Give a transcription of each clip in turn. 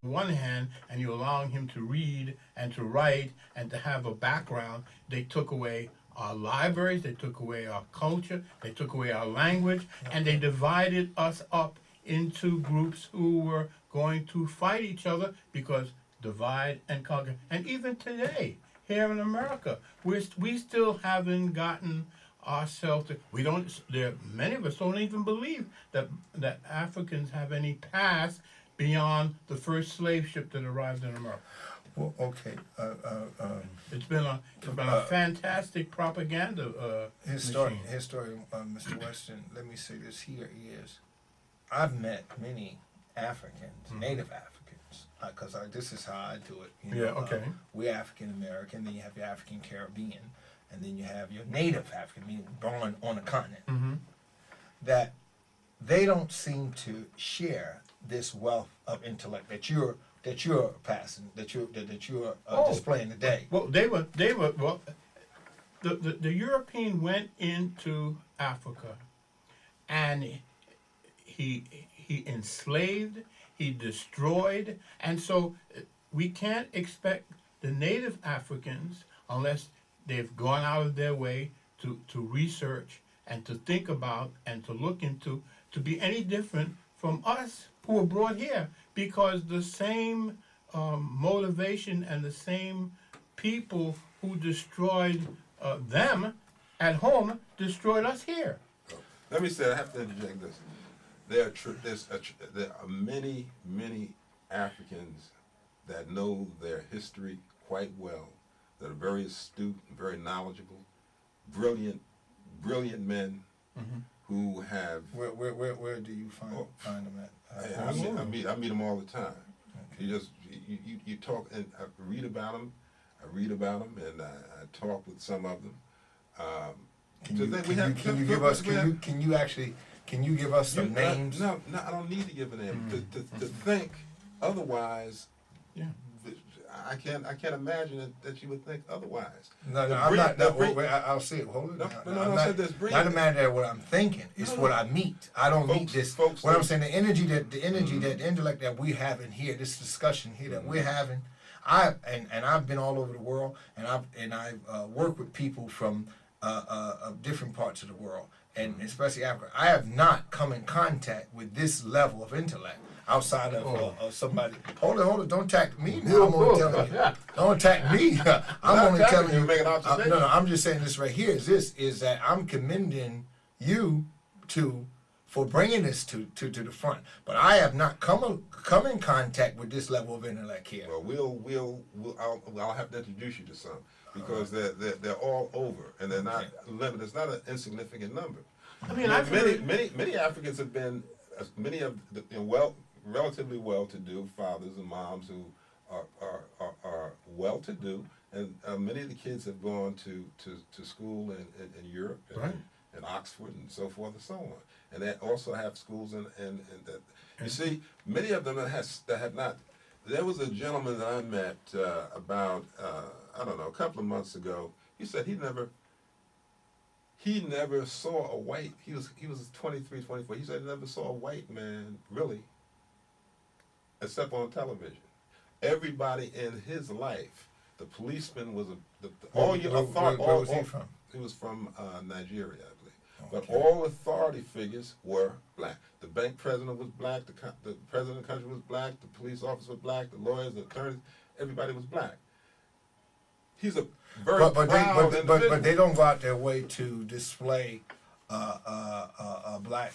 one hand, and you're allowing him to read and to write and to have a background, they took away our libraries, they took away our culture, they took away our language, and they divided us up into groups who were going to fight each other because divide and conquer. And even today, here in America, we still haven't gotten ourselves to, we don't, there, many of us don't even believe that Africans have any past beyond the first slave ship that arrived in America. Well, okay. It's been a fantastic propaganda machine. Historian, Mr. Weston, let me say this here is, I've met many Africans, Native Africans, because this is how I do it. You know, okay. We're African American, then you have your African Caribbean, and then you have your Native African, meaning born on a continent. That they don't seem to share this wealth of intellect that you're passing, that you're displaying today. Well, they were well. The European went into Africa, and he enslaved, he destroyed, and so we can't expect the native Africans, unless they've gone out of their way to research and to think about and to look into, to be any different from us who were brought here, because the same motivation and the same people who destroyed them at home destroyed us here. Let me say, I have to interject this. There are many Africans that know their history quite well, that are very astute, very knowledgeable, brilliant men who have. Where do you find them at? I meet them all the time. Okay. You talk and I read about them. And I talk with some of them. Can you give us some names? No, I don't need to give a name. To think otherwise, I can't imagine that you would think otherwise. I'm not. I'll see it. Hold it. Not imagine what I'm thinking. It's what I meet. I don't meet this. What I'm saying, the energy, the intellect that we have in here, this discussion here that we're having. I've been all over the world, and I've worked with people from different parts of the world, and especially Africa. I have not come in contact with this level of intellect outside of somebody. Hold it, don't attack me now. I'm only telling you. Don't attack me. I'm only telling you. No, I'm just saying this right here is that I'm commending you for bringing this to the front. But I have not come in contact with this level of intellect here. Well, I'll have to introduce you to some, because they're all over, and they're not limited. It's not an insignificant number. I mean, many Africans have been, many of the relatively well-to-do fathers and moms who are well-to-do, and many of the kids have gone to school in Europe and Oxford and so forth and so on, and they also have schools and that. You see, many of them that have not. There was a gentleman that I met about a couple of months ago. He said he never saw a white. He was 23, 24. He said he never saw a white man really, except on television. Everybody in his life, the policeman was Where was he from? He was from Nigeria, I believe. But all authority figures were black. The bank president was black. The president of the country was black. The police officer was black. The lawyers, the attorneys, everybody was black. He's a very proud individual. But they don't go out their way to display a black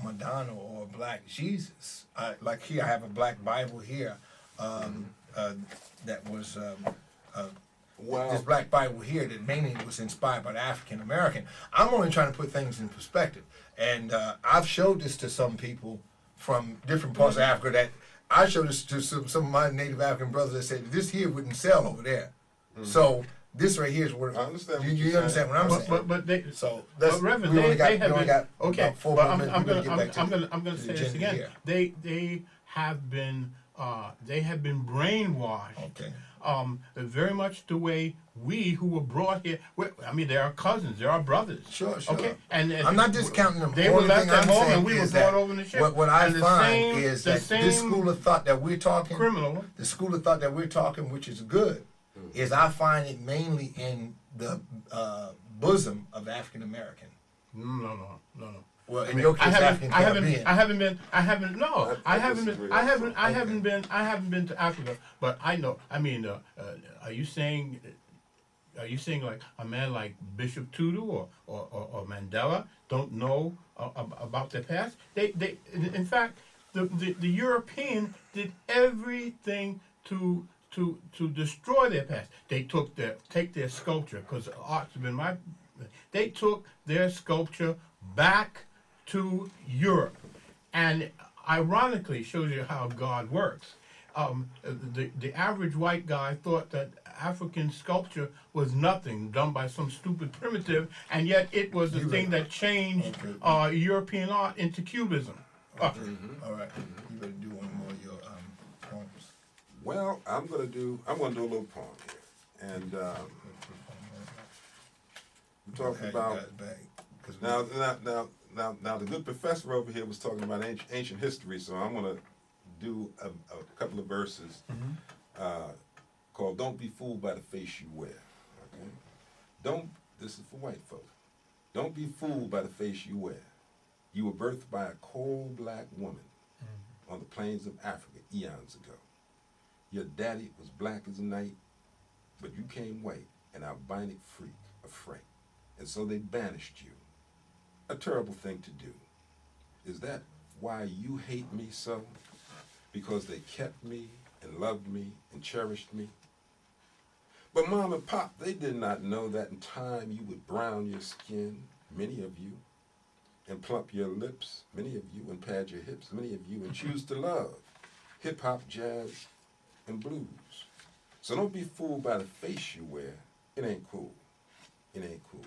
Madonna or a black Jesus. Like here, I have a black Bible here that was this black Bible here that mainly was inspired by the African American. I'm only trying to put things in perspective, and I've showed this to some people from different parts of Africa. That I showed this to some of my Native African brothers that said this here wouldn't sell over there. So this right here is where I understand. You understand what I'm saying? But Reverend, they have been okay. About 4 But minutes. I'm going to say this again. They have been they have been brainwashed. Okay. Very much the way we who were brought here. I mean, they are cousins, they are brothers. Sure, sure. Okay, and I'm not discounting them. They were Only left thing at I'm home, saying and we were is brought that over in the ship. what I And the find same- is the that this same school of thought that we're talking, criminal. the school of thought that we're talking, which is good, is I find it mainly in the bosom of African American. No. Well, in your case, African Caribbean. I haven't been to Africa, but I know. I mean, are you saying like a man like Bishop Tutu or Mandela don't know about their past? In fact, the European did everything to destroy their past. They take their sculpture, because art's been they took their sculpture back to Europe, and ironically shows you how God works. The average white guy thought that African sculpture was nothing, done by some stupid primitive, and yet it was the thing that changed European art into Cubism. All right, you better do one more of your poems. Well, I'm gonna do a little poem here, and we're talking about now. The good professor over here was talking about ancient history, so I'm gonna do a couple of verses called "Don't Be Fooled by the Face You Wear." Okay, this is for white folk. Don't be fooled by the face you wear. You were birthed by a coal-black woman on the plains of Africa eons ago. Your daddy was black as night, but you came white, an albinic freak, a Frank. And so they banished you. A terrible thing to do. Is that why you hate me so? Because they kept me and loved me and cherished me? But Mom and Pop, they did not know that in time you would brown your skin, many of you, and plump your lips, many of you, and pad your hips, many of you, and choose to love hip-hop, jazz, and blues. So don't be fooled by the face you wear. It ain't cool. It ain't cool.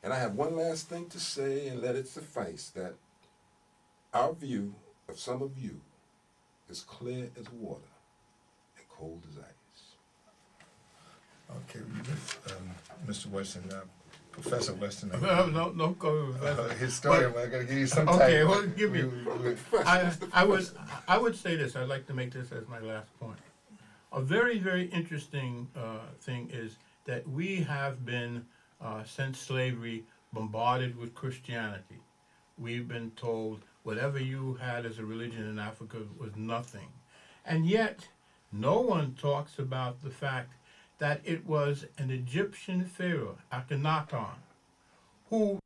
And I have one last thing to say, and let it suffice, that our view of some of you is clear as water and cold as ice. Okay, Mr. Weston, Professor Weston. No, go. Historian, I gotta give you some Okay, type. well, give me. I would say this. I'd like to make this as my last point. A very, very interesting thing is that we have been, since slavery, bombarded with Christianity. We've been told whatever you had as a religion in Africa was nothing. And yet, no one talks about the fact that it was an Egyptian pharaoh, Akhenaten, who